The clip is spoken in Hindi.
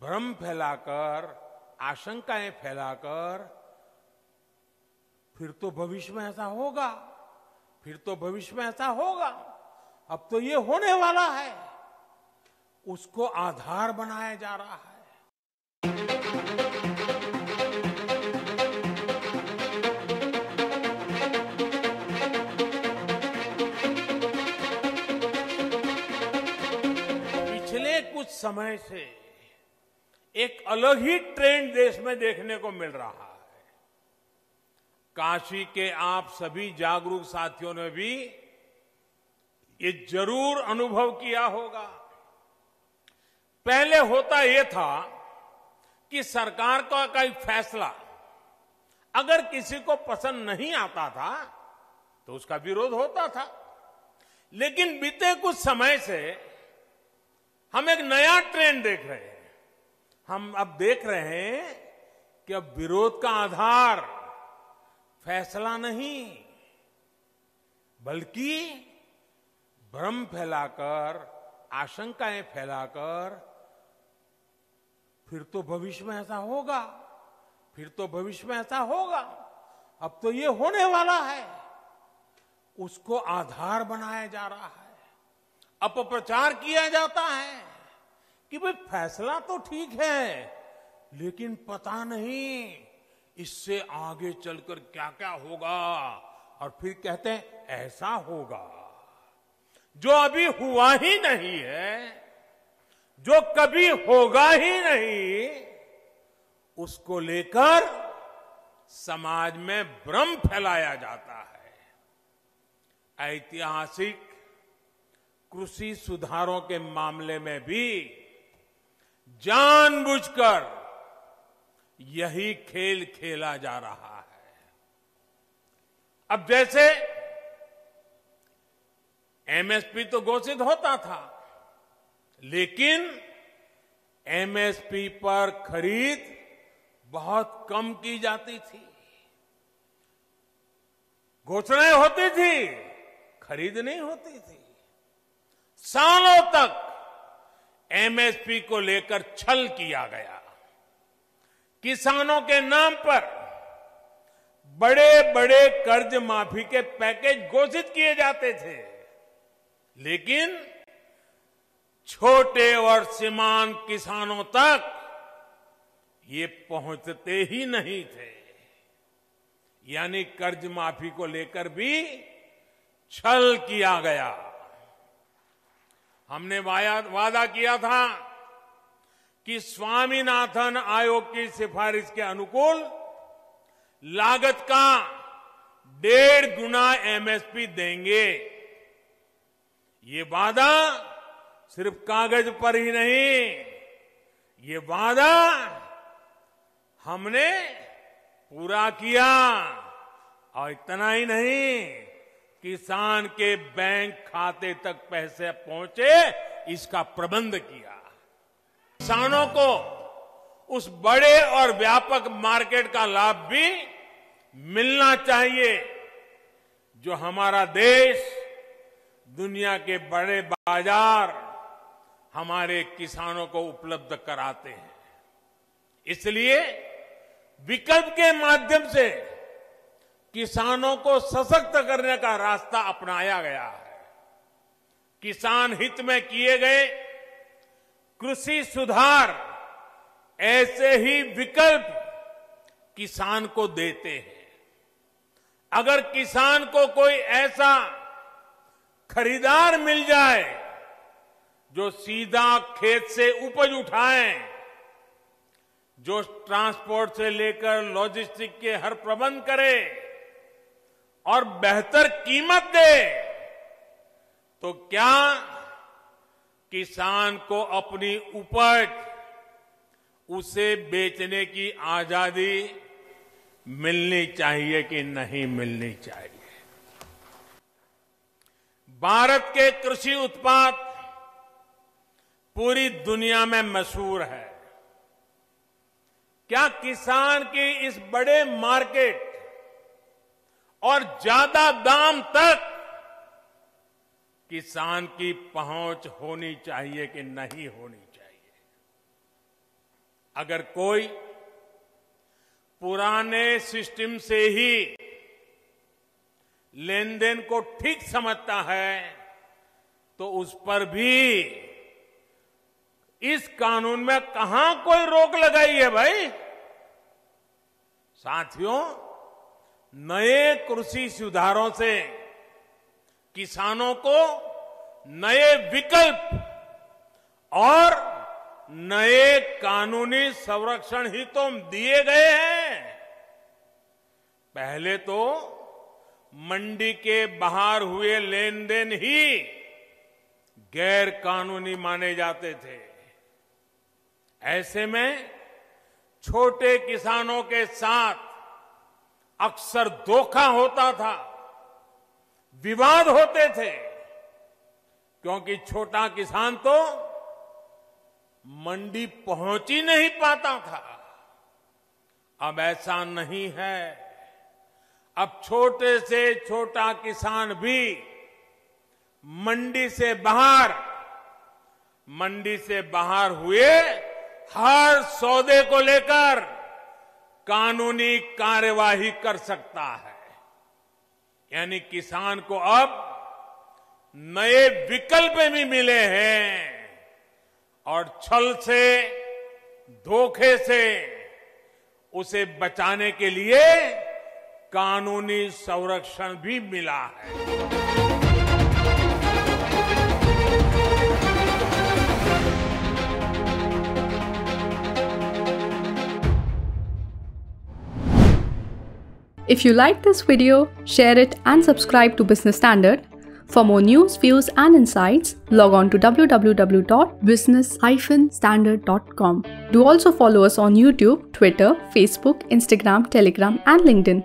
भ्रम फैलाकर, आशंकाएं फैलाकर फिर तो भविष्य में ऐसा होगा, फिर तो भविष्य में ऐसा होगा, अब तो ये होने वाला है, उसको आधार बनाया जा रहा है। पिछले कुछ समय से एक अलग ही ट्रेंड देश में देखने को मिल रहा है। काशी के आप सभी जागरूक साथियों ने भी ये जरूर अनुभव किया होगा। पहले होता यह था कि सरकार का कोई फैसला अगर किसी को पसंद नहीं आता था तो उसका विरोध होता था, लेकिन बीते कुछ समय से हम एक नया ट्रेंड देख रहे हैं। हम अब देख रहे हैं कि अब विरोध का आधार फैसला नहीं, बल्कि भ्रम फैलाकर, आशंकाएं फैलाकर फिर तो भविष्य में ऐसा होगा, फिर तो भविष्य में ऐसा होगा, अब तो ये होने वाला है, उसको आधार बनाया जा रहा है। अपप्रचार किया जाता है कि भाई फैसला तो ठीक है, लेकिन पता नहीं इससे आगे चलकर क्या क्या होगा, और फिर कहते हैं ऐसा होगा। जो अभी हुआ ही नहीं है, जो कभी होगा ही नहीं, उसको लेकर समाज में भ्रम फैलाया जाता है। ऐतिहासिक कृषि सुधारों के मामले में भी जानबूझकर यही खेल खेला जा रहा है। अब जैसे एमएसपी तो घोषित होता था, लेकिन एमएसपी पर खरीद बहुत कम की जाती थी। घोषणाएं होती थी, खरीद नहीं होती थी। सालों तक एमएसपी को लेकर छल किया गया। किसानों के नाम पर बड़े बड़े कर्ज माफी के पैकेज घोषित किए जाते थे, लेकिन छोटे और सीमांत किसानों तक ये पहुंचते ही नहीं थे। यानी कर्ज माफी को लेकर भी छल किया गया। हमने वादा किया था कि स्वामीनाथन आयोग की सिफारिश के अनुकूल लागत का 1.5 गुना एमएसपी देंगे। ये वादा सिर्फ कागज पर ही नहीं, ये वादा हमने पूरा किया। और इतना ही नहीं, किसान के बैंक खाते तक पैसे पहुंचे, इसका प्रबंध किया। किसानों को उस बड़े और व्यापक मार्केट का लाभ भी मिलना चाहिए जो हमारा देश, दुनिया के बड़े बाजार हमारे किसानों को उपलब्ध कराते हैं। इसलिए विकल्प के माध्यम से किसानों को सशक्त करने का रास्ता अपनाया गया है। किसान हित में किए गए कृषि सुधार ऐसे ही विकल्प किसान को देते हैं। अगर किसान को कोई ऐसा खरीदार मिल जाए जो सीधा खेत से उपज उठाए, जो ट्रांसपोर्ट से लेकर लॉजिस्टिक के हर प्रबंध करे और बेहतर कीमत दे, तो क्या किसान को अपनी उपज उसे बेचने की आजादी मिलनी चाहिए कि नहीं मिलनी चाहिए? भारत के कृषि उत्पाद पूरी दुनिया में मशहूर है। क्या किसान की इस बड़े मार्केट और ज्यादा दाम तक किसान की पहुंच होनी चाहिए कि नहीं होनी चाहिए? अगर कोई पुराने सिस्टम से ही लेन देन को ठीक समझता है तो उस पर भी इस कानून में कहां कोई रोक लगाई है भाई। साथियों, नए कृषि सुधारों से किसानों को नए विकल्प और नए कानूनी संरक्षण ही तो दिए गए हैं। पहले तो मंडी के बाहर हुए लेन देन ही गैर कानूनी माने जाते थे। ऐसे में छोटे किसानों के साथ अक्सर धोखा होता था, विवाद होते थे, क्योंकि छोटा किसान तो मंडी पहुंच ही नहीं पाता था। अब ऐसा नहीं है। अब छोटे से छोटा किसान भी मंडी से बाहर हुए हर सौदे को लेकर कानूनी कार्यवाही कर सकता है। यानी किसान को अब नए विकल्प भी मिले हैं और छल से, धोखे से उसे बचाने के लिए कानूनी संरक्षण भी मिला है। If you like this video, share it and subscribe to Business Standard. For more news, views and insights, log on to www.business-standard.com. Do also follow us on YouTube, Twitter, Facebook, Instagram, Telegram and LinkedIn.